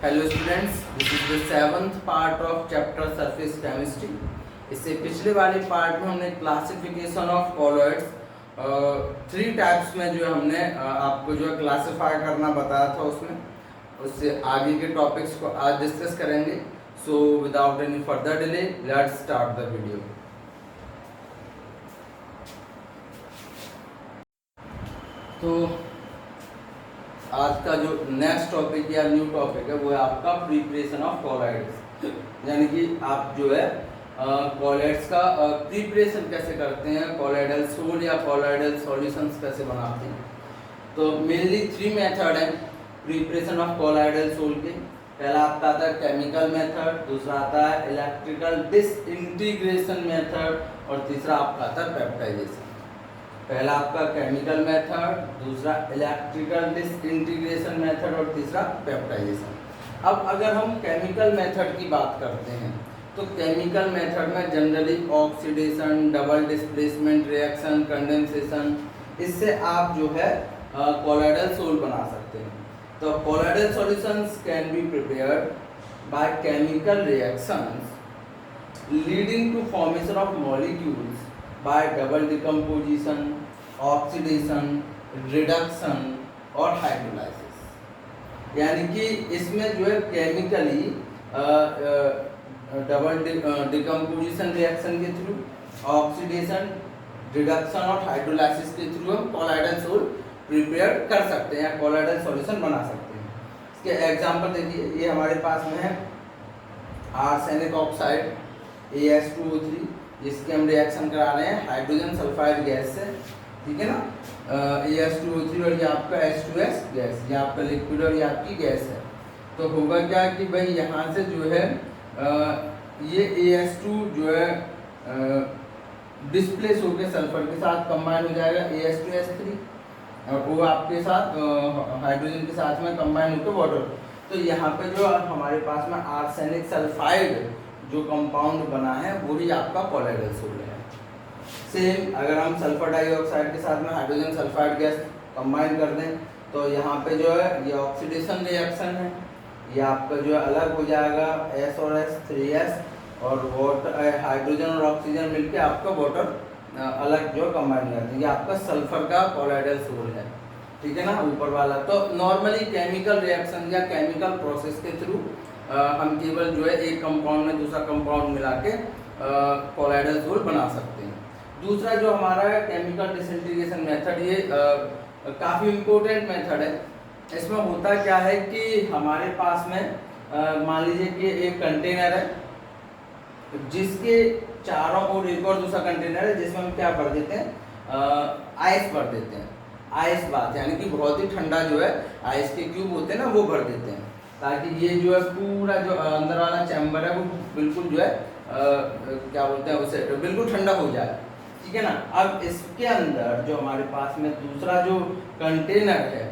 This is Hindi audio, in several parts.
Hello students, this is the seventh part of chapter surface chemistry. इससे पिछले वाले पार्ट में हमने classification of colloids three types में जो हमने आपको जो है क्लासिफाई करना बताया था। उससे आगे के टॉपिक्स को आज डिस्कस करेंगे। So without any further delay let's start the video. तो आज का जो नेक्स्ट टॉपिक या न्यू टॉपिक है वो है आपका प्रिपरेशन ऑफ कॉलॉइड्स, यानी कि आप जो है कॉलॉइड्स का प्रिपरेशन कैसे करते हैं, कॉलॉइडल सोल या कॉलॉइडल सॉल्यूशंस कैसे बनाते हैं। तो मेनली थ्री मेथड है प्रिपरेशन ऑफ कॉलॉइडल सोल के। पहला आपका आता है केमिकल मेथड, दूसरा आता है इलेक्ट्रिकल डिसइंटीग्रेशन मेथड और तीसरा आपका आता है पेप्टाइजेशन। पहला आपका केमिकल मेथड, दूसरा इलेक्ट्रिकल डिसइंटीग्रेशन मेथड और तीसरा पेप्टाइजेशन। अब अगर हम केमिकल मेथड की बात करते हैं तो केमिकल मेथड में generally oxidation, double displacement reaction, condensation, इससे आप जो है कॉलॉइडल सोल बना सकते हैं। तो colloidal solutions can be prepared by chemical reactions leading to formation of molecules by double decomposition, oxidation, reduction और हाइड्रोलाइसिस। यानी कि इसमें जो है केमिकली डबल डिकम्पोजिशन रिएक्शन के थ्रू, ऑक्सीडेशन, रिडक्शन और हाइड्रोलाइसिस के थ्रू हम कॉलॉइडल सोल प्रिपेयर कर सकते हैं या कॉलॉइडल सॉल्यूशन बना सकते हैं। इसके एग्जांपल देखिए, ये हमारे पास में है आर्सेनिक ऑक्साइड AS2O3, जिसके हम रिएक्शन करा रहे हैं हाइड्रोजन सल्फाइड गैस से, ठीक है ना। AS2O3 और ये आपका H2S गैस, ये आपका लिक्विड और ये आपकी गैस है। तो होगा क्या कि भाई यहाँ से जो है ये AS2 जो है डिस्प्लेस होकर सल्फर के साथ कंबाइन हो जाएगा AS2S3 और वो आपके साथ हाइड्रोजन के साथ में कंबाइन होकर वाटर। तो यहाँ पे जो हमारे पास में आर्सेनिक सल्फाइड जो कंपाउंड बना है वही आपका कॉलॉइडल सोल है। सेम अगर हम सल्फर डाइऑक्साइड के साथ में हाइड्रोजन सल्फाइड गैस कंबाइन कर दें तो यहाँ पे जो है ये ऑक्सीडेशन रिएक्शन है, ये आपका जो है अलग हो जाएगा S और S 3S और वाटर, हाइड्रोजन और ऑक्सीजन मिलके आपका वाटर अलग जो कंबाइन करते हैं। ये आपका सल्फर का कॉलॉइडल सोल है, ठीक है ना, ऊपर वाला। तो नॉर्मली केमिकल रिएक्शन या केमिकल प्रोसेस के थ्रू हम केवल जो है एक कंपाउंड में दूसरा कंपाउंड मिला के कॉलॉइडल सोल बना सकते हैं। दूसरा जो हमारा है केमिकल डिसइंटीग्रेशन मेथड, ये काफ़ी इम्पोर्टेंट मेथड है। इसमें होता क्या है कि हमारे पास में मान लीजिए कि एक कंटेनर है जिसके चारों ओर एक और दूसरा कंटेनर है जिसमें हम क्या भर देते हैं, आइस भर देते हैं। आइस बात यानी कि बहुत ही ठंडा जो है आइस के क्यूब होते हैं ना, वो भर देते हैं ताकि ये जो है पूरा जो अंदर वाला चैम्बर है वो बिल्कुल जो है क्या बोलते हैं उसे बिल्कुल ठंडा हो जाए, ठीक है ना। अब इसके अंदर जो हमारे पास में दूसरा जो कंटेनर है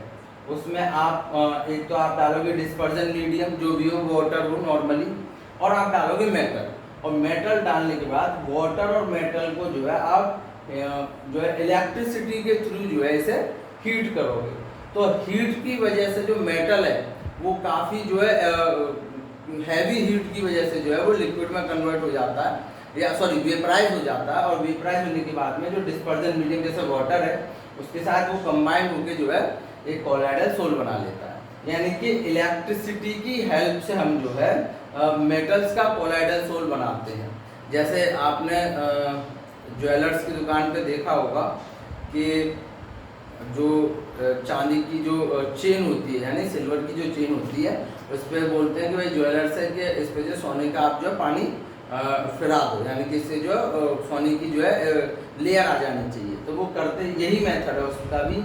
उसमें आप एक तो आप डालोगे डिस्पर्जन मीडियम जो भी हो, वाटर हो नॉर्मली, और आप डालोगे मेटल। और मेटल डालने के बाद वाटर और मेटल को जो है आप जो है इलेक्ट्रिसिटी के थ्रू जो है इसे हीट करोगे। तो हीट की वजह से जो मेटल है वो काफ़ी जो है हैवी हीट की वजह से जो है वो लिक्विड में कन्वर्ट हो जाता है या सॉरी वेपराइज हो जाता है। और वेपराइज होने के बाद में जो डिस्पर्जन मीडियम जैसे वाटर है उसके साथ वो कंबाइन होकर जो है एक कॉलॉइडल सोल बना लेता है। यानी कि इलेक्ट्रिसिटी की हेल्प से हम जो है मेटल्स का कॉलॉइडल सोल बनाते हैं। जैसे आपने ज्वेलर्स की दुकान पे देखा होगा कि जो चांदी की जो चेन होती है यानी सिल्वर की जो चेन होती है उस पर बोलते हैं कि भाई ज्वेलर्स है कि इस पर जो सोने का आप जो है पानी फिरा दो, यानी कि इससे जो सोने की जो है लेयर आ जानी चाहिए। तो वो करते यही मेथड है उसका भी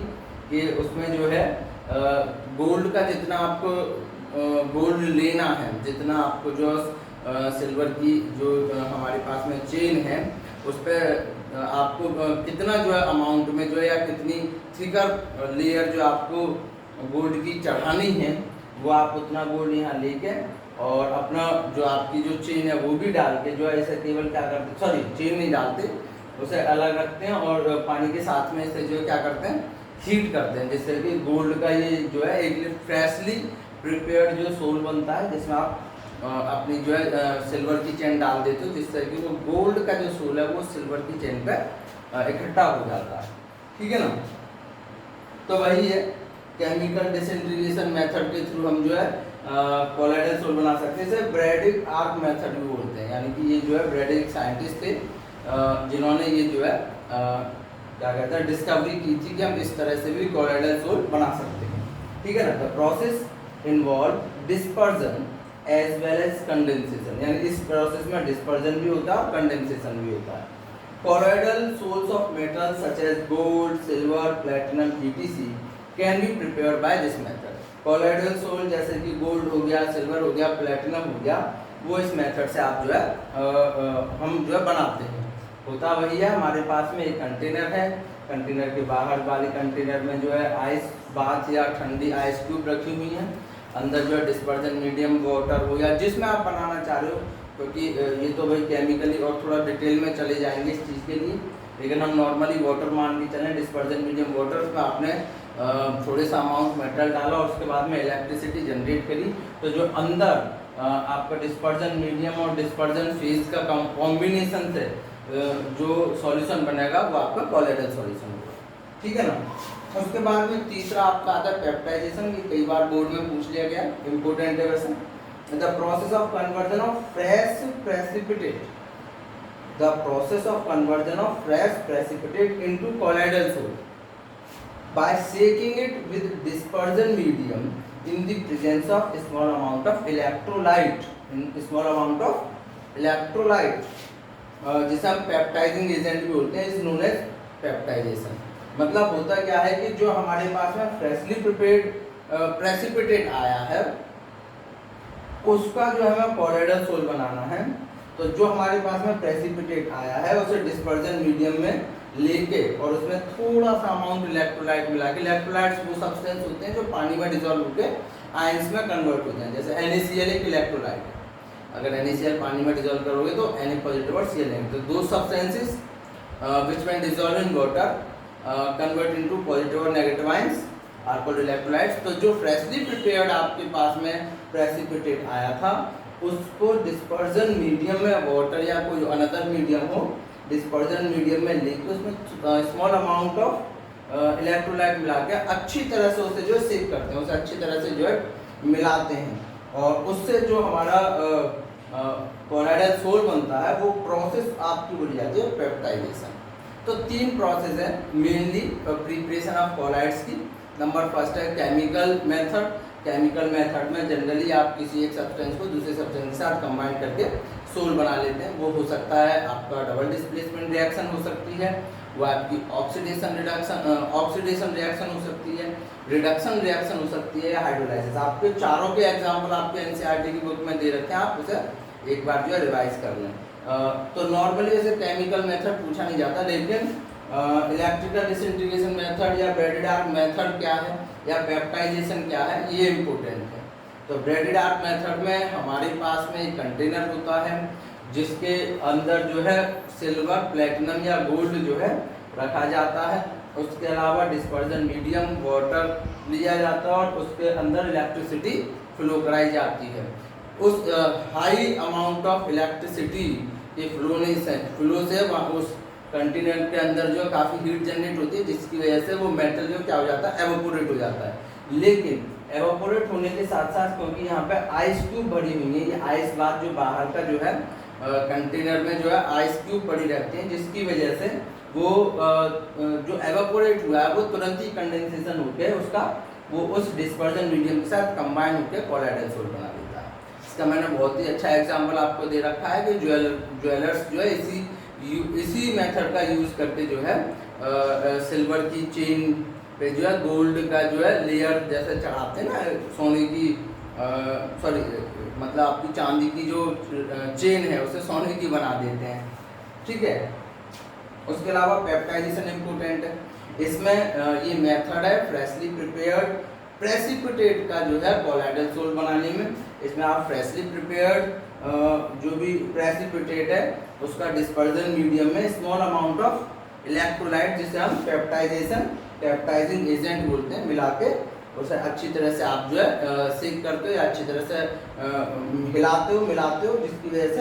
कि उसमें जो है गोल्ड का जितना आपको गोल्ड लेना है, जितना आपको जो सिल्वर की जो हमारे पास में चेन है उस पर आपको कितना जो है अमाउंट में जो है या कितनी थिकर लेयर जो आपको गोल्ड की चढ़ानी है वो आप उतना गोल्ड यहाँ लेके और अपना जो आपकी जो चेन है वो भी डाल के जो है ऐसे केवल क्या करते, सॉरी चेन नहीं डालते, उसे अलग रखते हैं और पानी के साथ में इसे जो है क्या करते हैं हीट करते हैं, जिससे कि गोल्ड का ये जो है एक फ्रेशली प्रिपेयर्ड जो सोल बनता है, जिसमें आप अपनी जो है सिल्वर की चेन डाल देते हो, जिससे कि वो गोल्ड का जो सोल है वो सिल्वर की चेन पे इकट्ठा हो जाता है। ठीक है ना। तो वही है, केमिकल डिसइंटीग्रेशन मेथड के थ्रू हम जो है कोलाइडल सोल बना सकते हैं। इसे ब्रैडिक आर्क मेथड भी बोलते हैं, यानी कि ये जो है ब्रैडिक साइंटिस्ट थे जिन्होंने ये जो है क्या कहते हैं डिस्कवरी की थी कि हम इस तरह से भी कोलाइडल सोल बना सकते हैं। ठीक है ना। The process involve dispersion as well as condensation, यानी इस प्रोसेस में डिस्पर्जन भी होता है और कंडेंसेशन भी होता है। Colloidal sols of metal such as gold, silver, platinum, ETC can be prepared by this method. Colloidal sol जैसे कि गोल्ड हो गया, सिल्वर हो गया, प्लैटिनम हो गया, वो इस मेथड से आप जो है हम जो है बनाते हैं। होता वही है, हमारे पास में एक कंटेनर है, कंटेनर के बाहर वाले कंटेनर में जो है आइस बाथ या ठंडी आइस क्यूब रखी हुई है, अंदर जो है डिस्पर्जन मीडियम वाटर हो या जिसमें आप बनाना चाह रहे हो, क्योंकि ये तो भाई केमिकली और थोड़ा डिटेल में चले जाएंगे इस चीज़ के लिए, लेकिन हम नॉर्मली वाटर मान के चलें, डिस्पर्जन मीडियम वाटर, उसमें आपने थोड़े सा अमाउंट मेटल डाला और उसके बाद में इलेक्ट्रिसिटी जनरेट करी, तो जो अंदर आपका डिस्पर्जन मीडियम और डिस्पर्जन फेज का कॉम्बिनेशन से जो सॉल्यूशन बनेगा वो आपका कोलाइडल सॉल्यूशन होगा। ठीक है ना। उसके बाद में तीसरा आपका आता है पेप्टाइजेशन, ये कई बार बोर्ड में पूछ लिया गया, इंपॉर्टेंट है वैसे। The process of conversion of fresh precipitate, the process of conversion of fresh precipitate into colloidal sol by shaking it with dispersion medium in the presence of small amount of electrolyte, जिसे हम पेप्टाइजिंग एजेंट भी बोलते हैं, इज नोन एज पेप्टाइजेशन। मतलब होता क्या है कि जो हमारे पास में फ्रेशली प्रिपेयर्ड प्रेसिपिटेट आया है उसका जो हमें कोलाइडल सोल बनाना है, तो जो हमारे पास में प्रेसिपिटेट आया है उसे डिस्पर्जन मीडियम में लेके और उसमें थोड़ा सा अमाउंट इलेक्ट्रोलाइट मिला के, इलेक्ट्रोलाइट्स वो सब्सटेंस होते हैं जो पानी में डिसॉल्व होकर आयंस में कन्वर्ट होते हैं, जैसे NaCl एक इलेक्ट्रोलाइट है, अगर NaCl पानी में डिसॉल्व करोगे तो Na पॉजिटिव और Cl नेगेटिव, दो substances which when dissolve in water convert into positive और negative ions are called electrolytes. तो जो फ्रेशली प्रिपेयर्ड आपके पास में प्रेसिपिटेट आया था उसको डिस्पर्जन मीडियम में वाटर या कोई अनदर मीडियम हो, डिस्पर्जन मीडियम में लेके उसमें स्मॉल अमाउंट ऑफ इलेक्ट्रोलाइट मिला के अच्छी तरह से उसे जो है सेक करते हैं, उसे अच्छी तरह से जो है मिलाते हैं और उससे जो हमारा कोलाइडल सोल बनता है वो प्रोसेस आपकी बोली जाती है पेप्टाइजेशन। तो तीन प्रोसेस है मेनली प्रिपरेशन ऑफ कोलाइड्स की। नंबर फर्स्ट है केमिकल मेथड। केमिकल मेथड में जनरली आप किसी एक सब्सटेंस को दूसरे सब्सटेंस के साथ कंबाइन करके सोल बना लेते हैं। वो हो सकता है आपका डबल डिस्प्लेसमेंट रिएक्शन हो सकती है, वो आपकी ऑक्सीडेशन रिएक्शन हो सकती है, रिडक्शन रिएक्शन हो सकती है या हाइड्रोलाइसिस। आपके चारों के एग्जांपल आपके NCERT की बुक में दे रखे हैं, आप उसे एक बार जो है रिवाइज कर लें। तो नॉर्मली ऐसे केमिकल मेथड पूछा नहीं जाता, लेकिन इलेक्ट्रिकल डिसइंटीग्रेशन मेथड या ब्रैडिड आर्क मेथड क्या है या पेप्टाइजेशन क्या है ये इम्पोर्टेंट है। तो ब्रैडिड आर्क मेथड में हमारे पास में एक कंटेनर होता है जिसके अंदर जो है सिल्वर, प्लेटिनम या गोल्ड जो है रखा जाता है। उसके अलावा डिस्पर्जन मीडियम वाटर लिया जाता है और उसके अंदर इलेक्ट्रिसिटी फ्लो कराई जाती है। उस हाई अमाउंट ऑफ इलेक्ट्रिसिटी के फ्लो से उस कंटेनर के अंदर जो काफ़ी हीट जनरेट होती है, जिसकी वजह से वो मेटल जो क्या हो जाता है एवोपोरेट हो जाता है। लेकिन एवोपोरेट होने के साथ साथ क्योंकि यहाँ पे आइस क्यूब भरी हुई है, ये आइस बात जो बाहर का जो है कंटेनर में जो है आइस क्यूब पड़ी रहती है, जिसकी वजह से वो जो एवोपोरेट हुआ है वो तुरंत ही कंडेंसेशन होकर उसका वो उस डिस्पर्जन मीडियम के साथ कंबाइन होकर कोलाइडल सोल बना देता है। इसका मैंने बहुत ही अच्छा एग्जाम्पल आपको दे रखा है कि ज्वेलर्स जो है इसी मेथड का यूज़ करके जो है सिल्वर की चेन पे जो है गोल्ड का जो है लेयर जैसे चढ़ाते हैं ना, सोने की मतलब आपकी चांदी की जो चेन है उसे सोने की बना देते हैं। ठीक है। उसके अलावा पेप्टाइजेशन इम्पोर्टेंट है। इसमें ये मेथड है फ्रेशली प्रिपेयर्ड प्रेसिपिटेट का जो है कोलाइडल सोल बनाने में। इसमें आप फ्रेशली प्रिपेयर्ड जो भी प्रेसिपिटेट है उसका डिस्पर्जन मीडियम में स्मॉल अमाउंट ऑफ इलेक्ट्रोलाइट जिसे हम पेप्टाइजेशन पेप्टाइजिंग एजेंट बोलते हैं, मिला के उसे अच्छी तरह से आप जो है सीक करते हो या अच्छी तरह से हिलाते हो मिलाते हो, जिसकी वजह से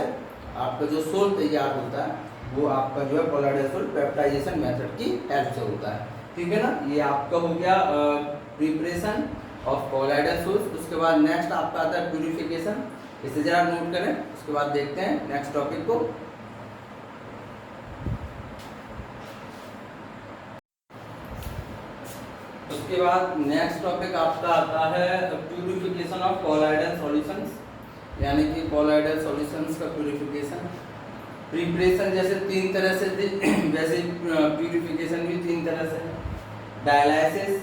आपका जो सोल तैयार होता है वो आपका जो है कोलाइडल सोल पेप्टाइजेशन मेथड की हेल्प से होता है। ठीक है ना, ये आपका हो गया प्रिपरेशन ऑफ कोलाइडल सोल्स। उसके बाद नेक्स्ट आपका आता है प्यूरिफिकेशन, इसे जरा नोट करें, उसके बाद देखते हैं नेक्स्ट टॉपिक को। उसके बाद नेक्स्ट टॉपिक आपका आता है प्यूरिफिकेशन ऑफ कोलाइडल सॉल्यूशंस, यानी कि कोलाइडल सॉल्यूशंस का प्यूरिफिकेशन। प्रिपरेशन जैसे तीन तरह से वैसे प्यूरिफिकेशन भी तीन तरह से है, डायलाइसिस,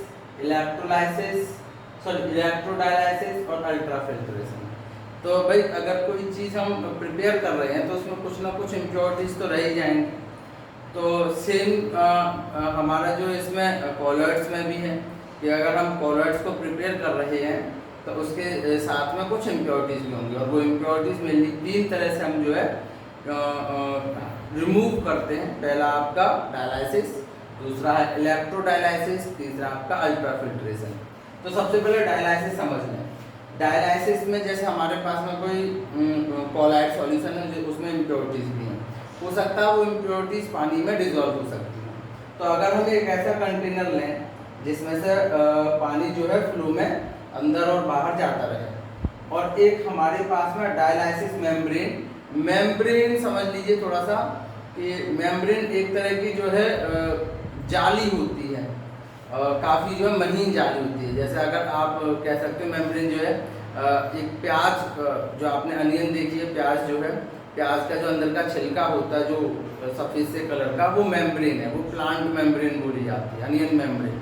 इलेक्ट्रोडायलाइसिस और अल्ट्राफिल्ट्रेशन। तो भाई अगर कोई चीज़ हम प्रिपेयर कर रहे हैं तो उसमें कुछ ना कुछ इम्प्योरिटीज तो रह ही जाएंगे। तो सेम हमारा जो इसमें कॉलॉइड्स में भी है कि अगर हम कॉलॉइड्स को प्रिपेयर कर रहे हैं तो उसके साथ में कुछ इम्प्योरिटीज भी होंगी, और वो इम्प्योरिटीज मेनली तीन तरह से हम जो है रिमूव करते हैं। पहला आपका डायलाइसिस, दूसरा है इलेक्ट्रोडायलाइसिस, तीसरा आपका अल्ट्राफिल्ट्रेशन। तो सबसे पहले डायलाइसिस समझ लें। डायलाइसिस में जैसे हमारे पास में कोई कोलाइड सॉल्यूशन है जो उसमें इम्प्योरिटीज भी हैं, हो सकता है वो इम्प्योरिटीज पानी में डिजॉल्व हो सकती हैं। तो अगर हम एक ऐसा कंटेनर लें जिसमें से पानी जो है फ्लो में अंदर और बाहर जाता रहे, और एक हमारे पास में डायलाइसिस मेम्ब्रेन समझ लीजिए थोड़ा सा कि मेम्ब्रेन एक तरह की जो है जाली होती है, काफ़ी जो है महीन जाली होती है। जैसे अगर आप कह सकते हो मेम्ब्रेन जो है एक प्याज, जो आपने अनियन देखी है, प्याज जो है, प्याज का जो अंदर का छिलका होता है जो सफ़ेद से कलर का, वो मेम्ब्रेन है, वो प्लांट मेम्ब्रेन बोली जाती है, अनियन मेम्ब्रेन।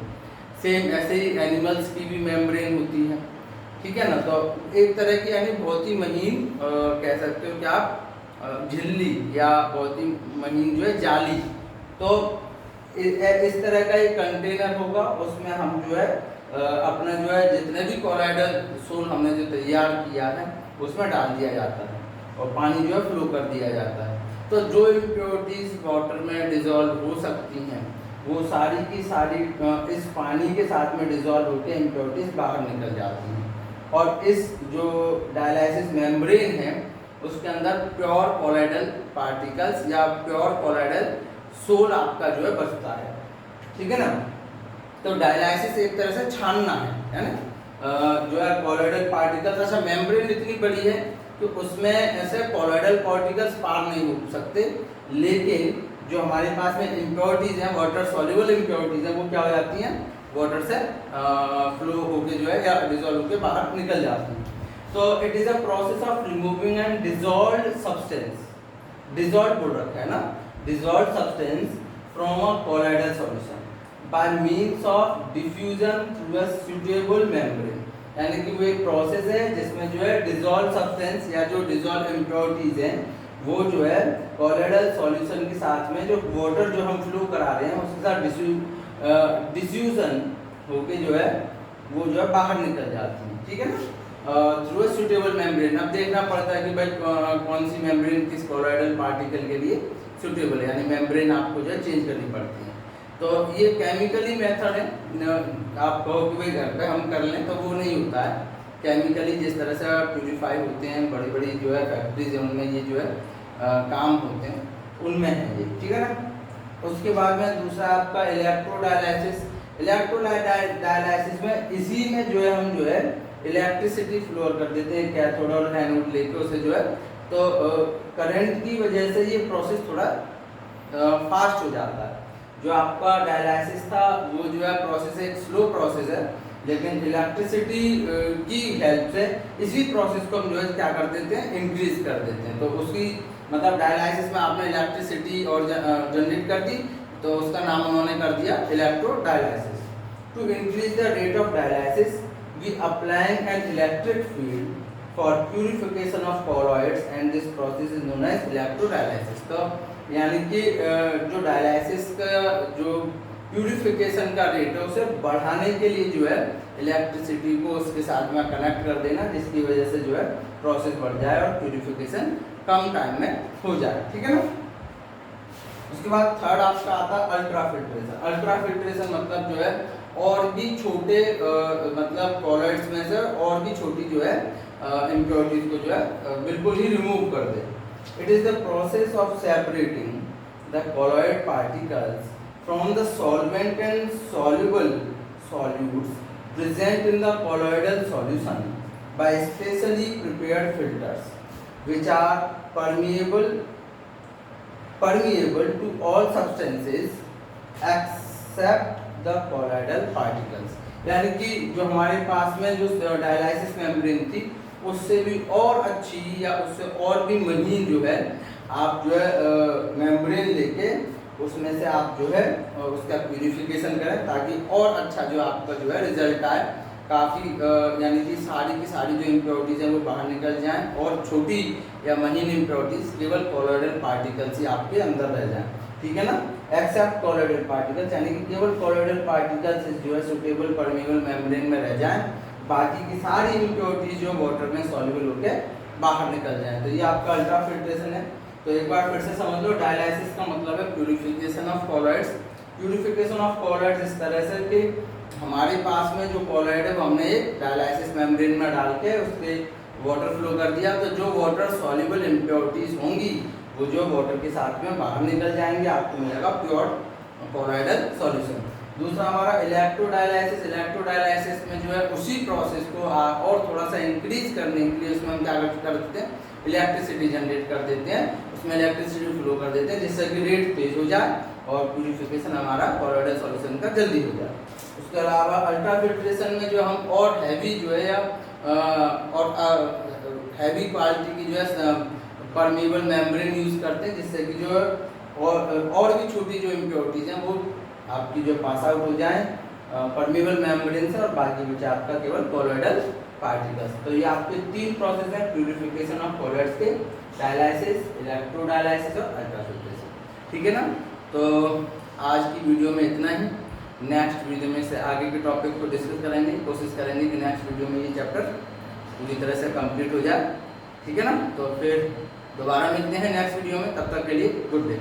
सेम ऐसे ही एनिमल्स की भी मेम्ब्रेन होती है, ठीक है ना। तो एक तरह की यानी बहुत ही महीन कह सकते हो कि आप झिल्ली या बहुत ही महीन जो है जाली। तो इस तरह का एक कंटेनर होगा, उसमें हम जो है अपना जो है जितने भी कोलाइडल सोल हमने जो तैयार किया है उसमें डाल दिया जाता है और पानी जो है फ्लो कर दिया जाता है। तो जो इम्प्योरिटीज वाटर में डिजॉल्व हो सकती हैं वो सारी की सारी इस पानी के साथ में डिजॉल्व होकर इम्प्योरिटीज बाहर निकल जाती हैं, और इस जो डायलाइसिस मेम्ब्रेन है उसके अंदर प्योर कोलाइडल पार्टिकल्स या प्योर कोलाइडल सोल आपका जो है बचता है, ठीक है ना। तो डायलाइसिस एक तरह से छानना है ना, जो है कोलाइडल पार्टिकल्स। अच्छा, मेम्ब्रेन इतनी बड़ी है कि उसमें ऐसे कोलाइडल पार्टिकल्स पार नहीं हो सकते, लेकिन जो हमारे पास में इम्प्योरिटीज हैं, वाटर सॉल्युबल इम्प्योरिटीज हैं, वो क्या हो जाती हैं, वाटर से फ्लो होके जो है या डिजॉल्व होके बाहर निकल जाती हैं। तो it is a process of removing and dissolved substance, dissolved बोल रखा है ना, dissolved substance from a colloidal solution bye means of diffusion through a suitable membrane. यानी कि वो एक प्रोसेस है जिसमें जो है डिजॉल्व सब्सटेंस या जो डिजॉल्व इम्प्योरिटीज हैं वो जो है कोलाइडल सॉल्यूशन के साथ में जो वाटर जो हम फ्लो करा रहे हैं उसके साथ डिफ्यूजन होके जो है वो जो है बाहर निकल जाती है, ठीक है ना, थ्रू अ सुटेबल मेम्ब्रेन। अब देखना पड़ता है कि भाई कौन सी मेम्ब्रेन किस कोलाइडल पार्टिकल के लिए सुटेबल है, यानी मेम्ब्रेन आपको जो है चेंज करनी पड़ती है। तो ये केमिकली मेथड है, आप कहो कि भाई घर पे हम कर लें तो वो नहीं होता है। केमिकली जिस तरह से प्यूरिफाई होते हैं बड़ी बड़ी जो है फैक्ट्रीज हैं उनमें ये जो है काम होते हैं, उनमें है ये, ठीक है ना। उसके बाद में दूसरा आपका इलेक्ट्रोडायलाइसिस। इलेक्ट्रोडायलाइसिस में इसी में जो है हम जो है इलेक्ट्रिसिटी फ्लो कर देते हैं, कैथोड और एनोड लेके उसे जो है, तो करंट की वजह से ये प्रोसेस थोड़ा फास्ट हो जाता है। जो आपका डायलाइसिस था वो जो है प्रोसेस एक स्लो प्रोसेस है, लेकिन इलेक्ट्रिसिटी की हेल्प से इसी प्रोसेस को हम जो है क्या कर देते हैं, इंक्रीज कर देते हैं। तो उसकी मतलब डायलाइसिस में आपने इलेक्ट्रिसिटी और जनरेट कर दी तो उसका नाम उन्होंने कर दिया electrodialysis. To increase the rate of dialysis we applying an electric field for purification of colloids and this process is known as electrodialysis. तो यानी कि जो डायलाइसिस का जो प्यूरिफिकेशन का रेट है उसे बढ़ाने के लिए जो है इलेक्ट्रिसिटी को उसके साथ में कनेक्ट कर देना, जिसकी वजह से जो है प्रोसेस बढ़ जाए और प्यूरिफिकेशन कम टाइम में हो जाए, ठीक है ना। उसके बाद थर्ड आपका आता है अल्ट्रा फिल्ट्रेशन। अल्ट्रा फिल्ट्रेशन मतलब जो है और भी छोटे मतलब कॉलॉइड्स में से और भी छोटी जो है इम्प्योरिटीज को जो है बिल्कुल ही रिमूव कर दे। It is the process of separating the colloid particles from the solvent and soluble solutes present in the colloidal solution by specially prepared filters which are permeable to all substances except the colloidal particles। यानी कि जो हमारे पास में जो डायलाइसिस मेम्ब्रेन थी उससे भी और अच्छी या उससे और भी महीन जो है आप जो है मेम्ब्रेन लेके उसमें से आप जो है उसका प्यूरिफिकेशन करें ताकि और अच्छा जो आपका जो है रिजल्ट आए। काफ़ी यानी कि सारी की सारी जो इम्प्योरिटीज़ हैं वो बाहर निकल जाएं और छोटी या महीन इम्प्योरिटीज़ केवल कॉलॉइडल पार्टिकल्स ही आपके अंदर रह जाएं, ठीक है ना। एक्सेप्ट कॉलॉइडल पार्टिकल्स यानी कि केवल कॉलॉइडल पार्टिकल्स जो है सुटेबल परमेबल मेम्ब्रेन में रह जाएं, बाकी की सारी इम्प्योरिटीज़ जो वाटर में सॉल्युबल होकर बाहर निकल जाएँ। तो ये आपका अल्ट्रा फिल्ट्रेशन है। तो एक बार फिर से समझ लो, डायलाइसिस का मतलब है purification of colloids. Purification of colloids इस तरह से कि हमारे पास में जो कॉलॉइड है वो हमने एक डायलाइसिस मेम्ब्रेन में डाल के उसके वाटर फ्लो कर दिया, तो जो वाटर सॉल्युबल इम्प्योरिटीज होंगी वो जो वाटर के साथ में बाहर निकल जाएंगे, आपको मिलेगा प्योर कॉलॉइडल सॉल्यूशन। दूसरा हमारा इलेक्ट्रोडायलाइसिस। इलेक्ट्रोडायलाइसिस में जो है उसी प्रोसेस को और थोड़ा सा इंक्रीज करने के लिए उसमें हम क्या कर देते हैं, इलेक्ट्रिसिटी जनरेट कर देते हैं, उसमें इलेक्ट्रिसिटी फ्लो कर देते हैं जिससे कि रेट तेज हो जाए और प्यूरिफिकेशन हमारा कॉलॉइडल सॉल्यूशन का जल्दी हो जाए। उसके अलावा अल्ट्रा फिल्ट्रेशन में जो हम और हैवी जो है या और हैवी क्वालिटी की जो है परमेबल मेम्ब्रेन यूज़ करते हैं जिससे कि जो और भी छोटी जो इम्प्योरिटीज़ हैं वो आपकी जो पास आउट हो जाए परमेबल मेम्ब्रेन से और बाकी बचा आपका केवल कॉलॉइडल पार्टिकल्स। तो ये आपके तीन प्रोसेस हैं प्यूरिफिकेशन ऑफ कॉलॉइड्स के, डायलाइसिस, इलेक्ट्रोडायलाइसिस और अल्ट्रा फिल्ट्रेशन, ठीक है ना। तो आज की वीडियो में इतना ही। नेक्स्ट वीडियो में से आगे के टॉपिक को डिस्कस करेंगे, कोशिश करेंगे कि नेक्स्ट वीडियो में ये चैप्टर पूरी तरह से कंप्लीट हो जाए, ठीक है ना। तो फिर दोबारा मिलते हैं नेक्स्ट वीडियो में, तब तक के लिए गुड डे।